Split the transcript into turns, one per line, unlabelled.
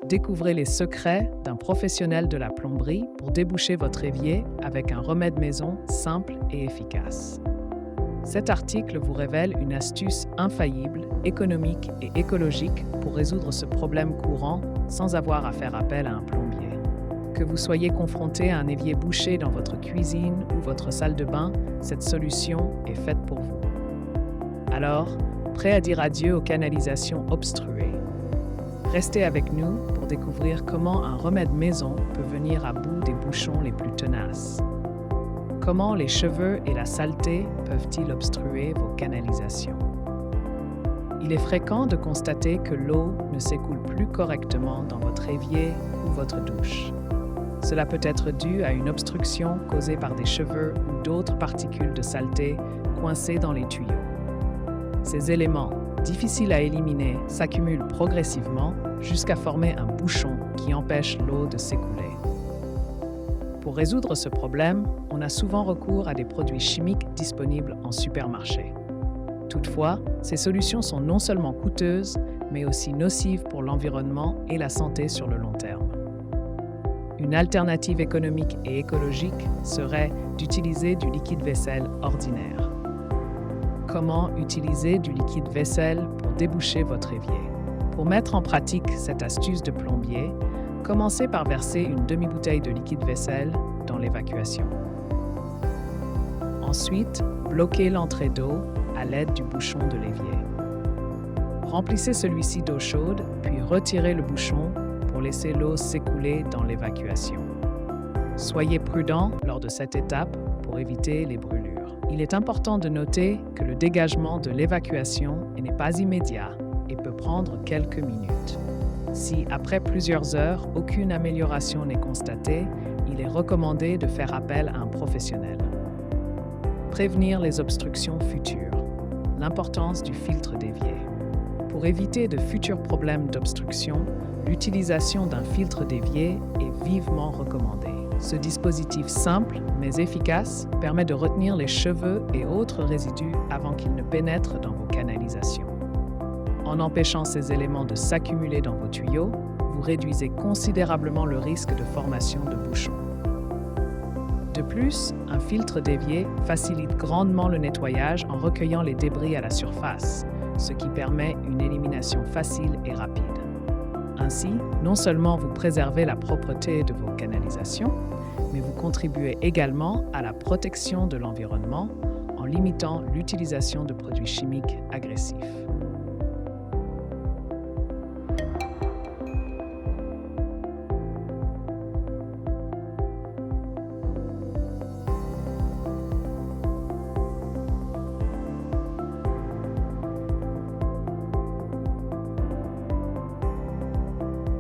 Découvrez les secrets d'un professionnel de la plomberie pour déboucher votre évier avec un remède maison simple et efficace. Cet article vous révèle une astuce infaillible, économique et écologique pour résoudre ce problème courant sans avoir à faire appel à un plombier. Que vous soyez confronté à un évier bouché dans votre cuisine ou votre salle de bain, cette solution est faite pour vous. Alors, prêt à dire adieu aux canalisations obstruées? Restez avec nous pour découvrir comment un remède maison peut venir à bout des bouchons les plus tenaces. Comment les cheveux et la saleté peuvent-ils obstruer vos canalisations? Il est fréquent de constater que l'eau ne s'écoule plus correctement dans votre évier ou votre douche. Cela peut être dû à une obstruction causée par des cheveux ou d'autres particules de saleté coincées dans les tuyaux. Ces éléments, difficiles à éliminer, s'accumulent progressivement jusqu'à former un bouchon qui empêche l'eau de s'écouler. Pour résoudre ce problème, on a souvent recours à des produits chimiques disponibles en supermarché. Toutefois, ces solutions sont non seulement coûteuses, mais aussi nocives pour l'environnement et la santé sur le long terme. Une alternative économique et écologique serait d'utiliser du liquide vaisselle ordinaire. Comment utiliser du liquide vaisselle pour déboucher votre évier? Pour mettre en pratique cette astuce de plombier, commencez par verser une demi-bouteille de liquide vaisselle dans l'évacuation. Ensuite, bloquez l'entrée d'eau à l'aide du bouchon de l'évier. Remplissez celui-ci d'eau chaude, puis retirez le bouchon pour laisser l'eau s'écouler dans l'évacuation. Soyez prudent lors de cette étape pour éviter les brûlures. Il est important de noter que le dégagement de l'évacuation n'est pas immédiat et peut prendre quelques minutes. Si, après plusieurs heures, aucune amélioration n'est constatée, il est recommandé de faire appel à un professionnel. Prévenir les obstructions futures. L'importance du filtre d'évier. Pour éviter de futurs problèmes d'obstruction, l'utilisation d'un filtre d'évier est vivement recommandée. Ce dispositif simple mais efficace permet de retenir les cheveux et autres résidus avant qu'ils ne pénètrent dans vos canalisations. En empêchant ces éléments de s'accumuler dans vos tuyaux, vous réduisez considérablement le risque de formation de bouchons. De plus, un filtre d'évier facilite grandement le nettoyage en recueillant les débris à la surface, ce qui permet une élimination facile et rapide. Ainsi, non seulement vous préservez la propreté de vos canalisations, mais vous contribuez également à la protection de l'environnement en limitant l'utilisation de produits chimiques agressifs.